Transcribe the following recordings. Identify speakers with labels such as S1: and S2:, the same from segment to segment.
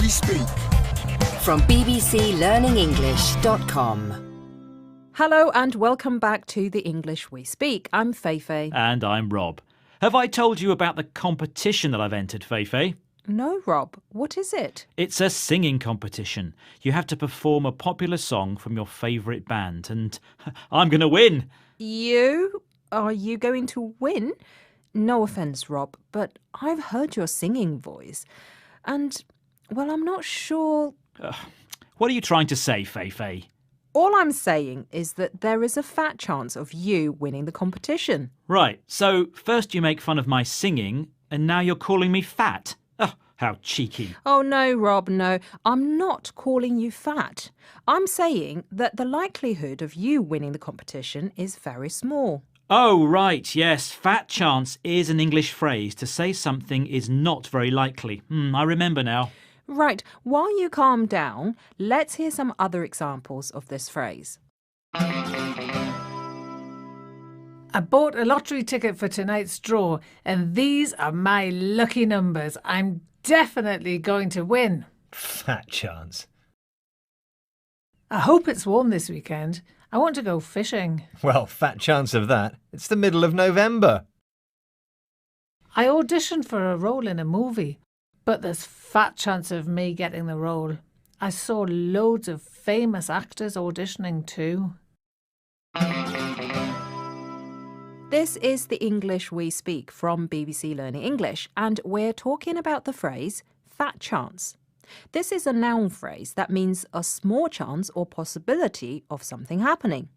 S1: We Speak.
S2: From bbclearningenglish.com.
S3: Hello and welcome back to The English We Speak. I'm Feifei.
S4: And I'm Rob. Have I told you about the competition that I've entered, Feifei?
S3: No, Rob. What is it?
S4: It's a singing competition. You have to perform a popular song from your favourite band, and I'm going to win.
S3: You? Are you going to win? No offence, Rob, but I've heard your singing voice. And, well, I'm not sure.
S4: What are you trying to say, Feifei?
S3: All I'm saying is that there is a fat chance of you winning the competition.
S4: Right, so first you make fun of my singing, and now you're calling me fat. Oh, how cheeky.
S3: Oh, no, Rob, no. I'm not calling you fat. I'm saying that the likelihood of you winning the competition is very small.
S4: Oh, right, yes. Fat chance is an English phrase to say something is not very likely. I remember now.
S3: Right, while you calm down, let's hear some other examples of this phrase.
S5: I bought a lottery ticket for tonight's draw, and these are my lucky numbers. I'm definitely going to win.
S6: Fat chance.
S5: I hope it's warm this weekend. I want to go fishing.
S6: Well, fat chance of that. It's the middle of November.
S5: I auditioned for a role in a movie, but there's fat chance of me getting the role. I saw loads of famous actors auditioning too.
S3: This is The English We Speak from BBC Learning English, and we're talking about the phrase fat chance. This is a noun phrase that means a small chance or possibility of something happening.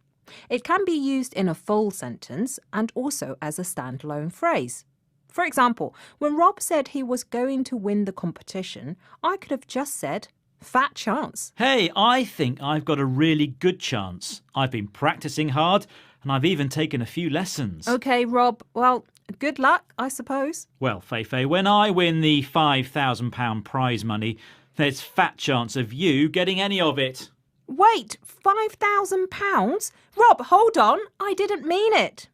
S3: It can be used in a full sentence and also as a standalone phrase. For example, when Rob said he was going to win the competition, I could have just said, fat chance.
S4: Hey, I think I've got a really good chance. I've been practicing hard and I've even taken a few lessons.
S3: OK, Rob, well, good luck, I suppose.
S4: Well, Feifei, when I win the £5,000 prize money, there's fat chance of you getting any of it.
S3: Wait, £5,000? Rob, hold on, I didn't mean it.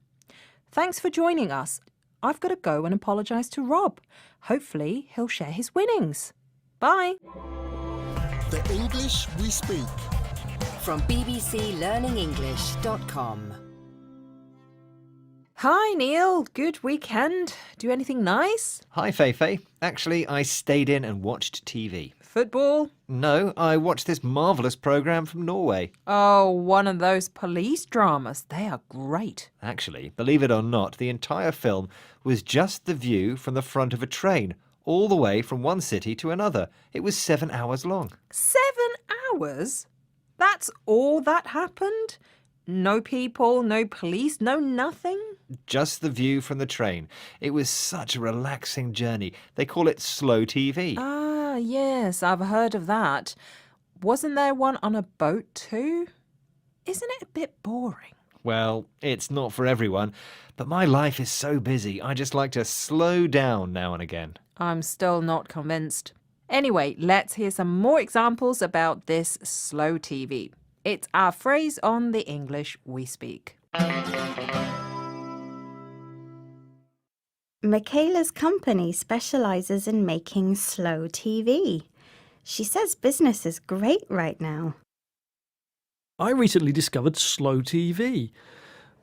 S3: Thanks for joining us. I've got to go and apologise to Rob. Hopefully he'll share his winnings. Bye.
S1: The English We Speak.
S2: From bbclearningenglish.com.
S3: Hi, Neil. Good weekend. Do anything nice?
S6: Hi, Feifei. Actually, I stayed in and watched TV.
S3: Football?
S6: No, I watched this marvellous programme from Norway.
S3: Oh, one of those police dramas. They are great.
S6: Actually, believe it or not, the entire film was just the view from the front of a train, all the way from one city to another. It was 7 hours long.
S3: 7 hours? That's all that happened? No people, no police, no nothing?
S6: Just the view from the train. It was such a relaxing journey. They call it slow TV.
S3: Ah, yes, I've heard of that. Wasn't there one on a boat too? Isn't it a bit boring?
S6: Well, it's not for everyone, but my life is so busy, I just like to slow down now and again.
S3: I'm still not convinced. Anyway, let's hear some more examples about this slow TV. It's our phrase on The English We Speak.
S7: Michaela's company specializes in making slow TV. She says business is great right now.
S8: I recently discovered slow TV.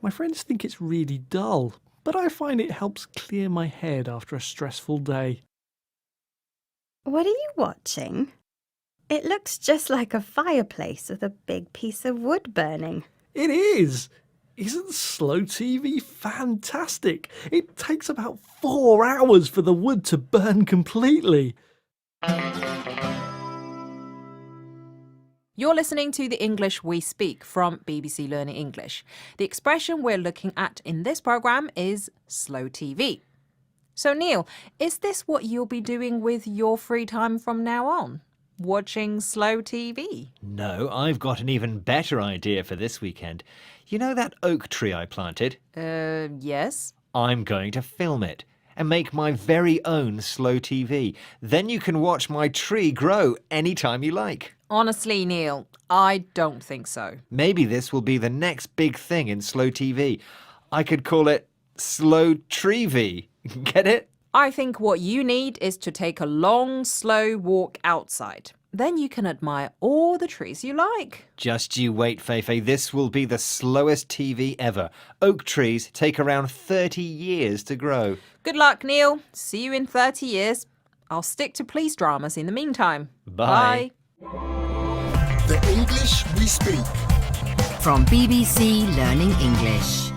S8: My friends think it's really dull, but I find it helps clear my head after a stressful day.
S7: What are you watching? It looks just like a fireplace with a big piece of wood burning.
S8: It is! Isn't slow TV fantastic? It takes about 4 hours for the wood to burn completely.
S3: You're listening to The English We Speak from BBC Learning English. The expression we're looking at in this programme is slow TV. So, Neil, is this what you'll be doing with your free time from now on? Watching slow TV?
S6: No, I've got an even better idea for this weekend. You know that oak tree I planted?
S3: Yes.
S6: I'm going to film it and make my very own slow TV. Then you can watch my tree grow anytime you like.
S3: Honestly, Neil, I don't think so.
S6: Maybe this will be the next big thing in slow TV. I could call it Slow Tree V. Get it?
S3: I think what you need is to take a long, slow walk outside. Then you can admire all the trees you like.
S6: Just you wait, Feifei. This will be the slowest TV ever. Oak trees take around 30 years to grow.
S3: Good luck, Neil. See you in 30 years. I'll stick to police dramas in the meantime.
S6: Bye.
S1: The English we speak.
S2: From BBC Learning English.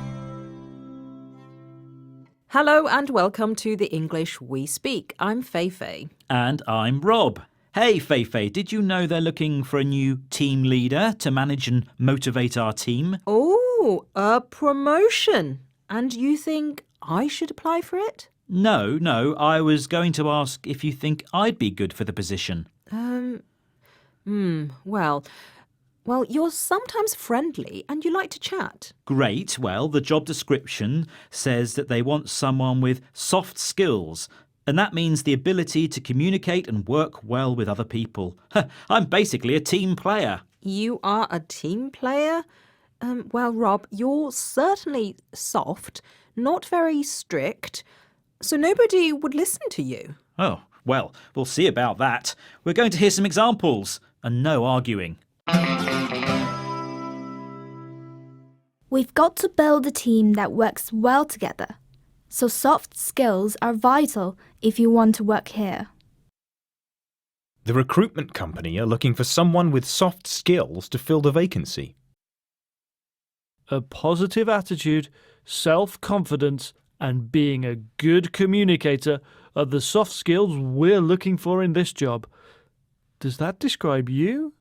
S3: Hello and welcome to the English We Speak. I'm Feifei.
S4: And I'm Rob. Hey, Feifei, did you know they're looking for a new team leader to manage and motivate our team?
S3: Oh, a promotion. And you think I should apply for it?
S4: No, I was going to ask if you think I'd be good for the position.
S3: Well, you're sometimes friendly and you like to chat.
S4: Great. Well, the job description says that they want someone with soft skills, and that means the ability to communicate and work well with other people. I'm basically a team player.
S3: You are a team player? Well, Rob, you're certainly soft, not very strict, so nobody would listen to you.
S4: Oh, well, we'll see about that. We're going to hear some examples, and no arguing.
S9: We've got to build a team that works well together. So soft skills are vital if you want to work here.
S10: The recruitment company are looking for someone with soft skills to fill the vacancy.
S8: A positive attitude, self-confidence, and being a good communicator are the soft skills we're looking for in this job. Does that describe you?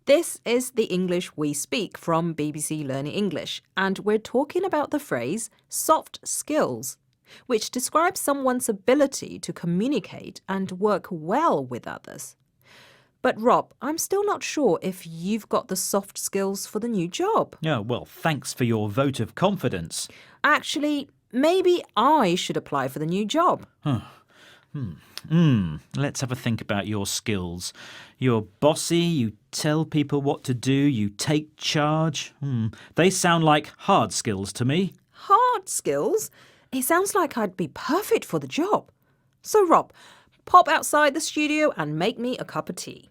S3: This is the English We Speak from BBC Learning English, and we're talking about the phrase soft skills, which describes someone's ability to communicate and work well with others. But Rob, I'm still not sure if you've got the soft skills for the new job.
S4: Oh, well, thanks for your vote of confidence.
S3: Actually, maybe I should apply for the new job.
S4: Let's have a think about your skills. You're bossy, you tell people what to do, you take charge. They sound like hard skills to me.
S3: Hard skills? It sounds like I'd be perfect for the job. So, Rob, pop outside the studio and make me a cup of tea.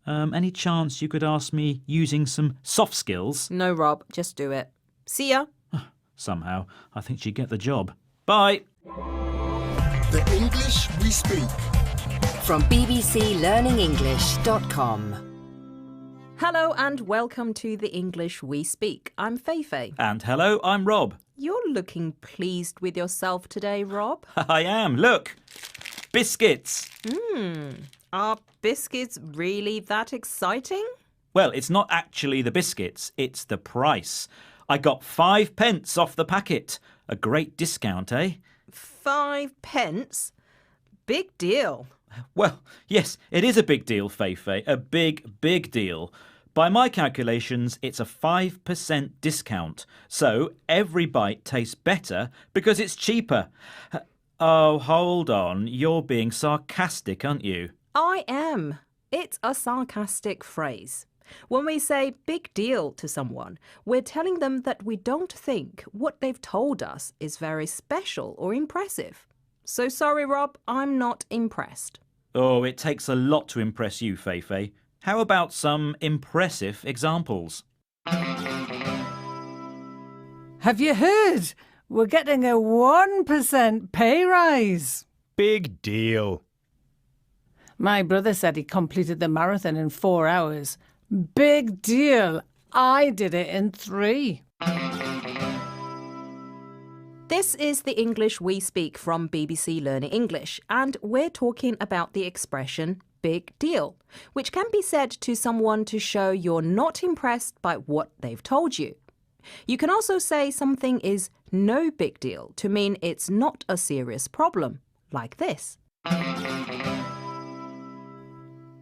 S4: Any chance you could ask me using some soft skills?
S3: No, Rob, just do it. See ya.
S4: Somehow, I think she'd get the job. Bye.
S1: The English we speak.
S2: From bbclearningenglish.com.
S3: Hello and welcome to the English We Speak. I'm Feifei.
S4: And hello, I'm Rob.
S3: You're looking pleased with yourself today, Rob.
S4: I am. Look. Biscuits.
S3: Are biscuits really that exciting?
S4: Well, it's not actually the biscuits, it's the price. I got 5 pence off the packet. A great discount, eh?
S3: 5 pence? Big deal.
S4: Well, yes, it is a big deal, Feifei. A big deal. By my calculations, it's a 5% discount. So every bite tastes better because it's cheaper. Oh, hold on. You're being sarcastic, aren't you?
S3: I am. It's a sarcastic phrase. When we say big deal to someone, we're telling them that we don't think what they've told us is very special or impressive. So sorry, Rob, I'm not impressed.
S4: Oh, it takes a lot to impress you, Feifei. How about some impressive examples?
S5: Have you heard? We're getting a 1% pay rise.
S10: Big deal.
S5: My brother said he completed the marathon in 4 hours. Big deal. I did it in 3.
S3: This is the English We Speak from BBC Learning English, and we're talking about the expression big deal, which can be said to someone to show you're not impressed by what they've told you. You can also say something is no big deal to mean it's not a serious problem, like this.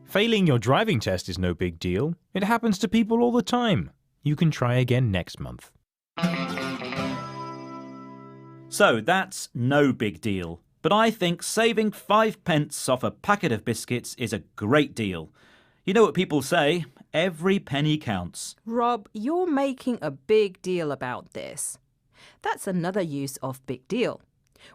S10: Failing your driving test is no big deal. It happens to people all the time. You can try again next month.
S4: So that's no big deal. But I think saving 5 pence off a packet of biscuits is a great deal. You know what people say, every penny counts.
S3: Rob, you're making a big deal about this. That's another use of big deal.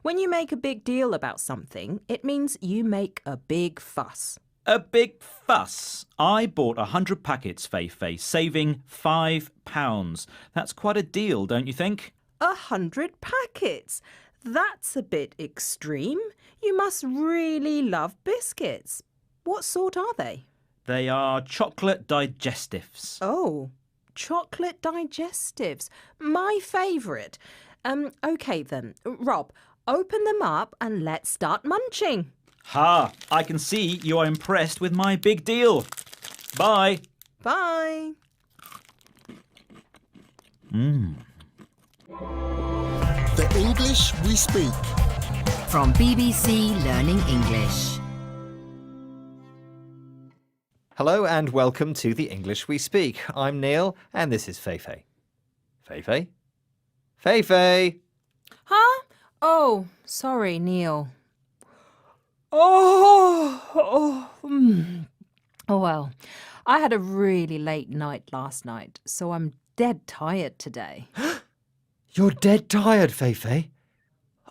S3: When you make a big deal about something, it means you make a big fuss.
S4: A big fuss. I bought 100 packets, Fei, saving £5. That's quite a deal, don't you think?
S3: 100 packets? That's a bit extreme. You must really love biscuits. What sort are they?
S4: They are chocolate digestives.
S3: Oh, chocolate digestives. My favourite. OK then. Rob, open them up and let's start munching.
S4: Ha! I can see you are impressed with my big deal. Bye.
S3: Bye.
S1: The English we speak.
S2: From BBC Learning English.
S6: Hello and welcome to the English We Speak. I'm Neil and this is Fei. Fei?
S3: Huh? Oh, sorry, Neil. Oh, well, I had a really late night last night, so I'm dead tired today.
S6: You're dead tired, Fei.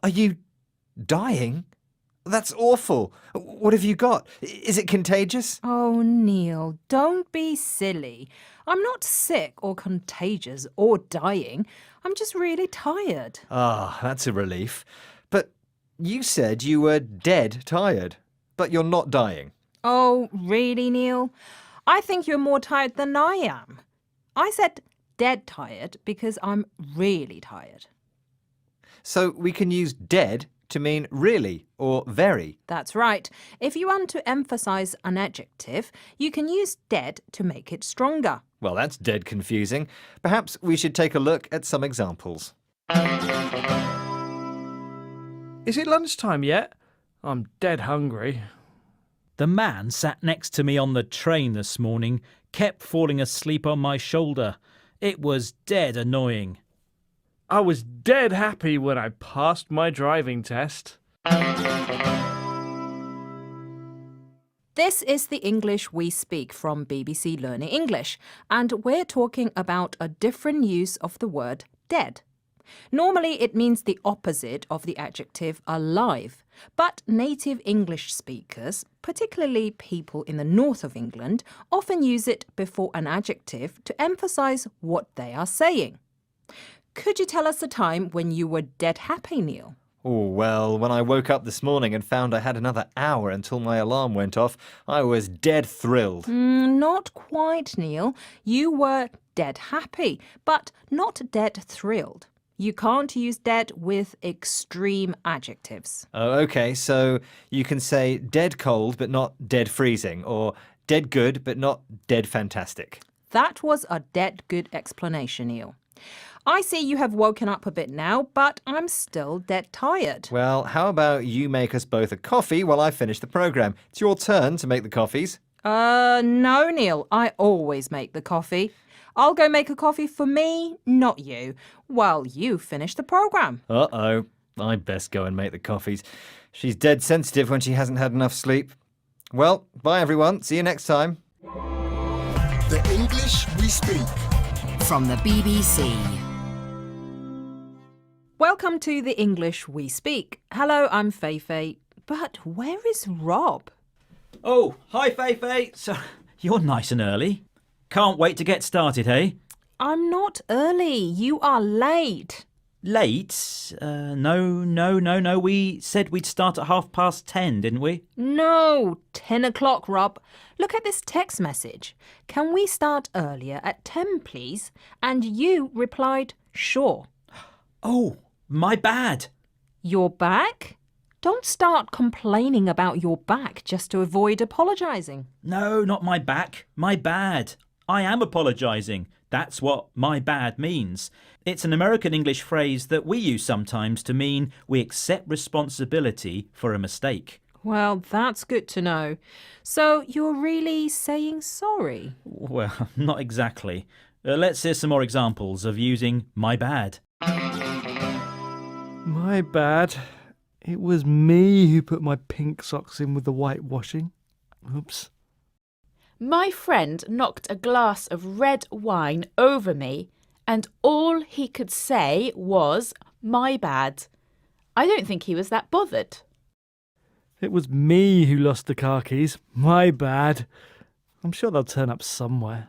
S6: Are you dying? That's awful. What have you got? Is it contagious?
S3: Oh, Neil, don't be silly. I'm not sick or contagious or dying. I'm just really tired.
S6: Ah, that's a relief. But you said you were dead tired, but you're not dying.
S3: Oh, really, Neil? I think you're more tired than I am. I said dead tired because I'm really tired.
S6: So we can use dead to mean really or very.
S3: That's right. If you want to emphasize an adjective, you can use dead to make it stronger.
S6: Well, that's dead confusing. Perhaps we should take a look at some examples.
S8: Is it lunchtime yet? I'm dead hungry.
S4: The man sat next to me on the train this morning kept falling asleep on my shoulder. It was dead annoying.
S8: I was dead happy when I passed my driving test.
S3: This is the English we speak from BBC Learning English, and we're talking about a different use of the word dead. Normally it means the opposite of the adjective alive, but native English speakers, particularly people in the north of England, often use it before an adjective to emphasize what they are saying. Could you tell us a time when you were dead happy, Neil?
S6: Oh, well, when I woke up this morning and found I had another hour until my alarm went off, I was dead thrilled.
S3: Not quite, Neil. You were dead happy, but not dead thrilled. You can't use dead with extreme adjectives.
S6: Oh, OK, so you can say dead cold but not dead freezing, or dead good but not dead fantastic.
S3: That was a dead good explanation, Neil. I see you have woken up a bit now, but I'm still dead tired.
S6: Well, how about you make us both a coffee while I finish the programme? It's your turn to make the coffees.
S3: No, Neil. I always make the coffee. I'll go make a coffee for me, not you, while you finish the programme.
S6: Uh-oh. I'd best go and make the coffees. She's dead sensitive when she hasn't had enough sleep. Well, bye everyone. See you next time.
S1: The English we speak.
S2: From the BBC.
S3: Welcome to the English we speak. Hello, I'm Fei. But where is Rob?
S4: Oh, hi, Fei. So, you're nice and early. Can't wait to get started, hey?
S3: I'm not early. You are late.
S4: Late? No. We said we'd start at 10:30, didn't we?
S3: No, 10 o'clock, Rob. Look at this text message. Can we start earlier at 10, please? And you replied, sure.
S4: Oh, my bad.
S3: Your back? Don't start complaining about your back just to avoid apologising.
S4: No, not my back. My bad. I am apologising. That's what my bad means. It's an American English phrase that we use sometimes to mean we accept responsibility for a mistake.
S3: Well, that's good to know. So you're really saying sorry?
S4: Well, not exactly. Let's hear some more examples of using my bad.
S8: My bad. It was me who put my pink socks in with the whitewashing. Oops.
S11: My friend knocked a glass of red wine over me And all he could say was, my bad. I don't think he was that bothered.
S8: It was me who lost the car keys. My bad. I'm sure they'll turn up somewhere.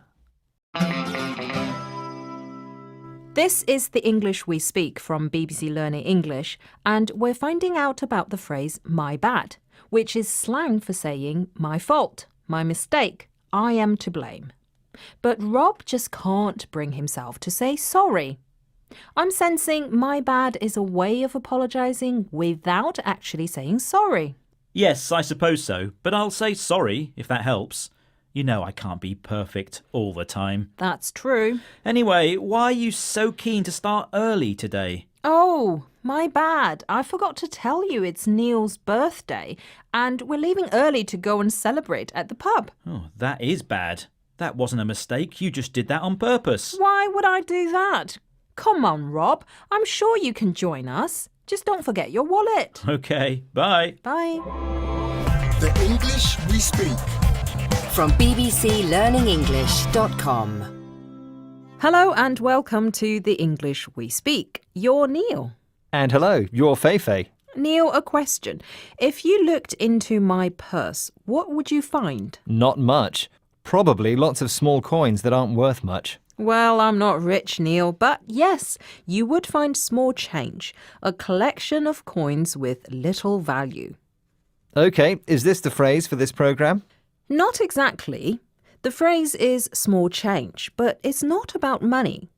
S3: This is the English we speak from BBC Learning English, and we're finding out about the phrase my bad, which is slang for saying my fault, my mistake, I am to blame. But Rob just can't bring himself to say sorry. I'm sensing my bad is a way of apologising without actually saying sorry.
S4: Yes, I suppose so, but I'll say sorry if that helps. You know I can't be perfect all the time.
S3: That's true.
S4: Anyway, why are you so keen to start early today?
S3: Oh, my bad. I forgot to tell you it's Neil's birthday, and we're leaving early to go and celebrate at the pub.
S4: Oh, that is bad. That wasn't a mistake. You just did that on purpose.
S3: Why would I do that? Come on, Rob. I'm sure you can join us. Just don't forget your wallet.
S4: Okay, bye.
S3: Bye.
S1: The English we speak.
S2: From bbclearningenglish.com.
S3: Hello and welcome to the English we speak. You're Neil.
S6: And hello, you're Feifei.
S3: Neil, a question. If you looked into my purse, what would you find?
S6: Not much. Probably lots of small coins that aren't worth much.
S3: Well, I'm not rich, Neil, but yes, you would find small change, a collection of coins with little value.
S6: OK, is this the phrase for this programme?
S3: Not exactly. The phrase is small change, but it's not about money.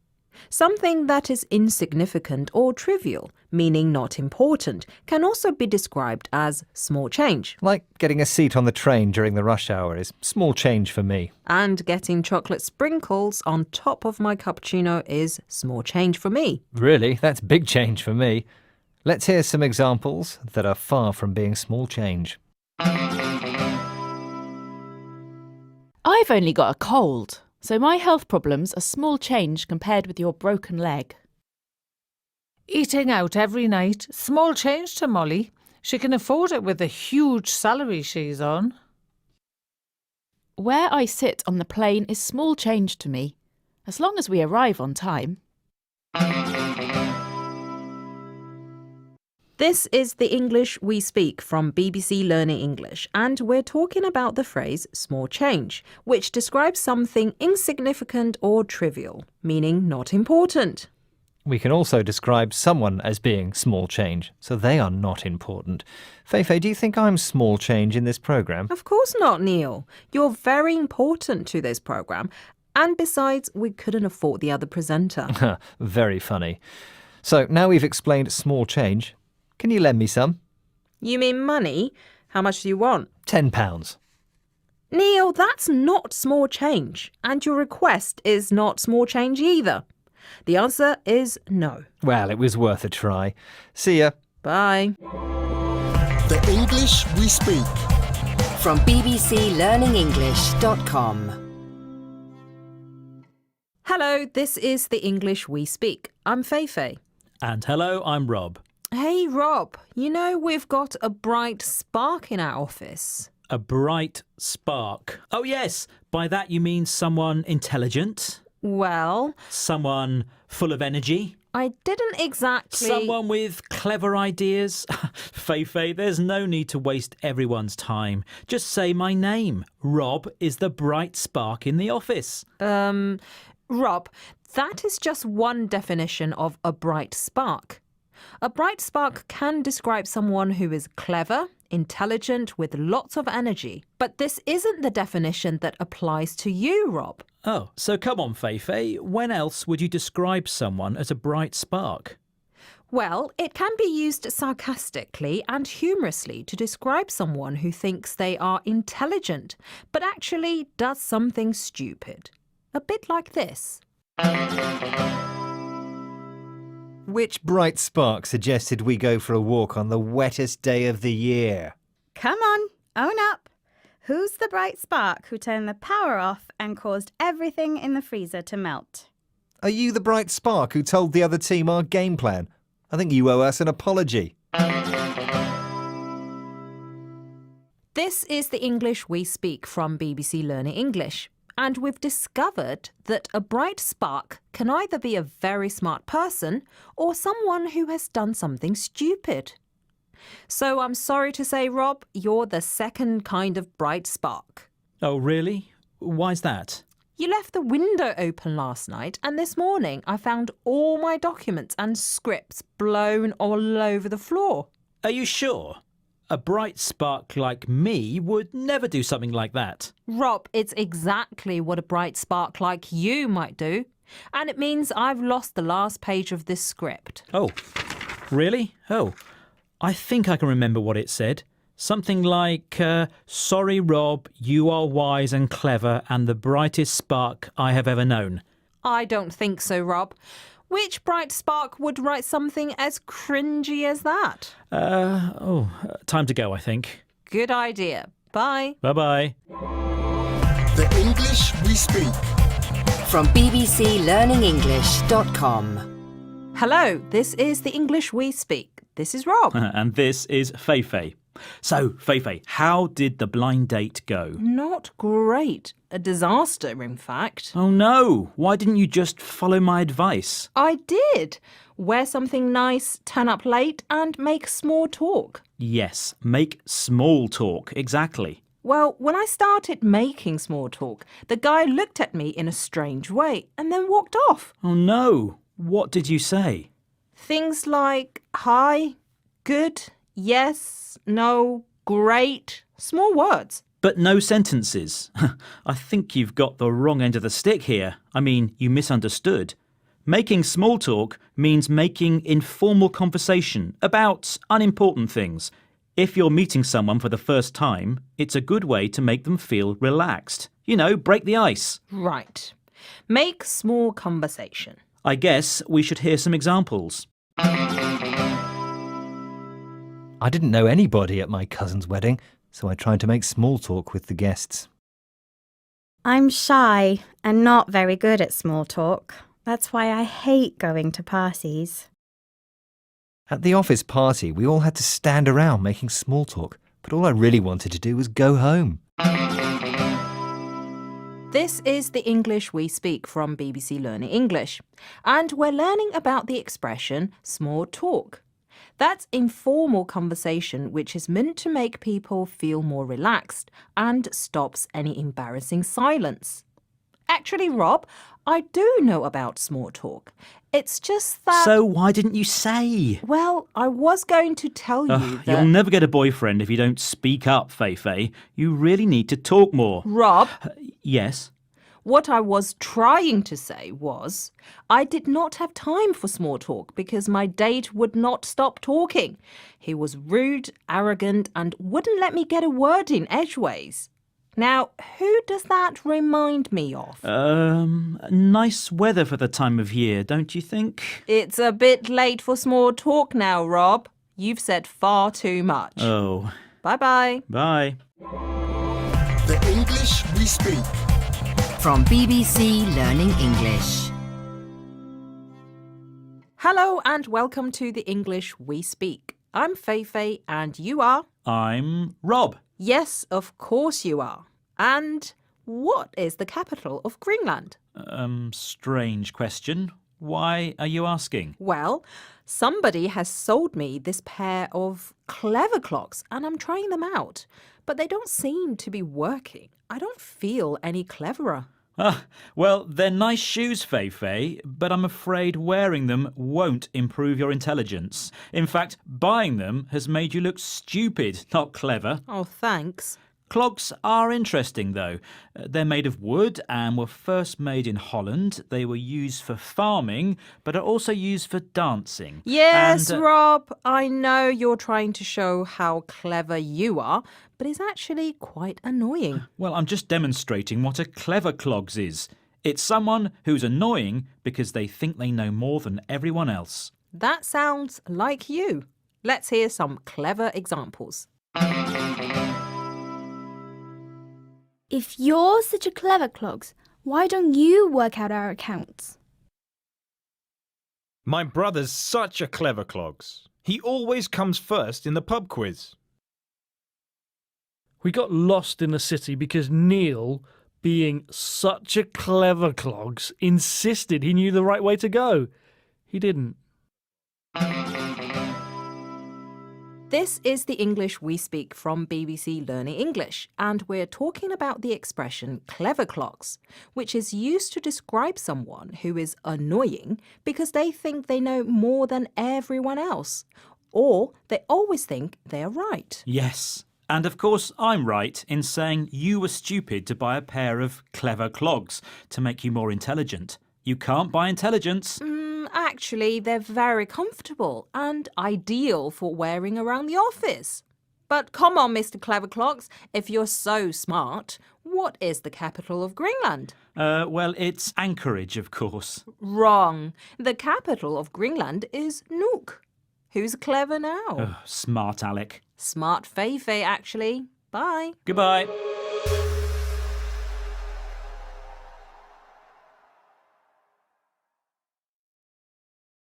S3: Something that is insignificant or trivial, meaning not important, can also be described as small change.
S6: Like getting a seat on the train during the rush hour is small change for me.
S3: And getting chocolate sprinkles on top of my cappuccino is small change for me.
S6: Really? That's big change for me. Let's hear some examples that are far from being small change.
S11: I've only got a cold, so my health problems are small change compared with your broken leg.
S5: Eating out every night, small change to Molly. She can afford it with the huge salary she's on.
S11: Where I sit on the plane is small change to me, as long as we arrive on time.
S3: This is the English we speak from BBC Learning English, and we're talking about the phrase small change, which describes something insignificant or trivial, meaning not important.
S6: We can also describe someone as being small change, so they are not important. Feifei, do you think I'm small change in this programme?
S3: Of course not, Neil. You're very important to this programme, and besides, we couldn't afford the other presenter.
S6: Very funny. So now we've explained small change. Can you lend me some?
S3: You mean money? How much do you want?
S6: £10.
S3: Neil, that's not small change, and your request is not small change either. The answer is no.
S6: Well, it was worth a try. See ya.
S3: Bye.
S1: The English we speak.
S2: From bbclearningenglish.com.
S3: Hello, this is the English we speak. I'm Feifei.
S4: And hello, I'm Rob.
S3: Hey, Rob, you know we've got a bright spark in our office.
S4: A bright spark. Oh, yes. By that you mean someone intelligent?
S3: Well,
S4: Someone full of energy?
S3: I didn't exactly...
S4: Someone with clever ideas? Feifei, there's no need to waste everyone's time. Just say my name. Rob is the bright spark in the office.
S3: Rob, that is just one definition of a bright spark. A bright spark can describe someone who is clever, intelligent, with lots of energy. But this isn't the definition that applies to you, Rob.
S4: Oh, so come on, Feifei. When else would you describe someone as a bright spark?
S3: Well, it can be used sarcastically and humorously to describe someone who thinks they are intelligent, but actually does something stupid. A bit like this.
S6: Which bright spark suggested we go for a walk on the wettest day of the year?
S7: Come on, own up. Who's the bright spark who turned the power off and caused everything in the freezer to melt?
S6: Are you the bright spark who told the other team our game plan? I think you owe us an apology.
S3: This is the English we speak from BBC Learning English. and we've discovered that a bright spark can either be a very smart person or someone who has done something stupid. So I'm sorry to say, Rob, you're the second kind of bright spark.
S4: Oh, really? Why's that?
S3: You left the window open last night, and this morning I found all my documents and scripts blown all over the floor.
S4: Are you sure? A bright spark like me would never do something like that.
S3: Rob, it's exactly what a bright spark like you might do. And it means I've lost the last page of this script.
S4: Oh, really? Oh, I think I can remember what it said. Something like, sorry, Rob, you are wise and clever and the brightest spark I have ever known.
S3: I don't think so, Rob. Which bright spark would write something as cringy as that?
S4: Time to go, I think.
S3: Good idea. Bye.
S4: Bye-bye.
S1: The English we speak.
S2: From bbclearningenglish.com.
S3: Hello, this is the English we speak. This is Rob.
S4: And this is Feifei. So, Feifei, how did the blind date go?
S3: Not great. A disaster, in fact.
S4: Oh no, why didn't you just follow my advice?
S3: I did. Wear something nice, turn up late, and make small talk.
S4: Yes, make small talk, exactly.
S3: Well, when I started making small talk, the guy looked at me in a strange way and then walked off.
S4: Oh no, what did you say?
S3: Things like hi, good, yes, no, great, small words.
S4: But no sentences. I think you've got the wrong end of the stick here. I mean, you misunderstood. Making small talk means making informal conversation about unimportant things. If you're meeting someone for the first time, it's a good way to make them feel relaxed. You know, break the ice.
S3: Right. Make small conversation.
S4: I guess we should hear some examples.
S6: I didn't know anybody at my cousin's wedding, so I tried to make small talk with the guests.
S7: I'm shy and not very good at small talk. That's why I hate going to parties.
S6: At the office party, we all had to stand around making small talk, but all I really wanted to do was go home.
S3: This is the English we speak from BBC Learning English, and we're learning about the expression small talk. That's informal conversation which is meant to make people feel more relaxed and stops any embarrassing silence. Actually, Rob, I do know about small talk. It's just that...
S4: So why didn't you say?
S3: Well, I was going to tell you that...
S4: You'll never get a boyfriend if you don't speak up, Feifei. You really need to talk more.
S3: Rob?
S4: Yes?
S3: What I was trying to say was I did not have time for small talk because my date would not stop talking. He was rude, arrogant, and wouldn't let me get a word in edgeways. Now, who does that remind me of?
S4: Nice weather for the time of year, don't you think?
S3: It's a bit late for small talk now, Rob. You've said far too much.
S4: Oh.
S3: Bye-bye.
S4: Bye.
S1: The English we speak.
S2: From BBC Learning English.
S3: Hello and welcome to the English we speak. I'm Feifei and you are?
S4: I'm Rob.
S3: Yes, of course you are. And what is the capital of Greenland?
S4: Strange question. Why are you asking?
S3: Well, somebody has sold me this pair of clever clocks and I'm trying them out. But they don't seem to be working. I don't feel any cleverer.
S4: Well, they're nice shoes, Feifei, but I'm afraid wearing them won't improve your intelligence. In fact, buying them has made you look stupid, not clever.
S3: Oh, thanks.
S4: Clogs are interesting, though. They're made of wood and were first made in Holland. They were used for farming, but are also used for dancing.
S3: Yes,
S4: and,
S3: Rob, I know you're trying to show how clever you are, but it's actually quite annoying.
S4: Well, I'm just demonstrating what a clever clogs is. It's someone who's annoying because they think they know more than everyone else.
S3: That sounds like you. Let's hear some clever examples.
S9: If you're such a clever clogs, why don't you work out our accounts?
S10: My brother's such a clever clogs. He always comes first in the pub quiz.
S8: We got lost in the city because Neil being such a clever clogs, insisted he knew the right way to go. He didn't.
S3: This is the English we speak from BBC Learning English, and we're talking about the expression clever clogs, which is used to describe someone who is annoying because they think they know more than everyone else, or they always think they're right.
S4: Yes. And of course, I'm right in saying you were stupid to buy a pair of clever clogs to make you more intelligent. You can't buy intelligence.
S3: Actually, they're very comfortable and ideal for wearing around the office. But come on, Mr. Clever Clogs, if you're so smart, what is the capital of Greenland?
S4: Well, it's Anchorage, of course.
S3: Wrong. The capital of Greenland is Nuuk. Who's clever now?
S4: Smart Alec.
S3: Smart Feifei, actually. Bye.
S4: Goodbye.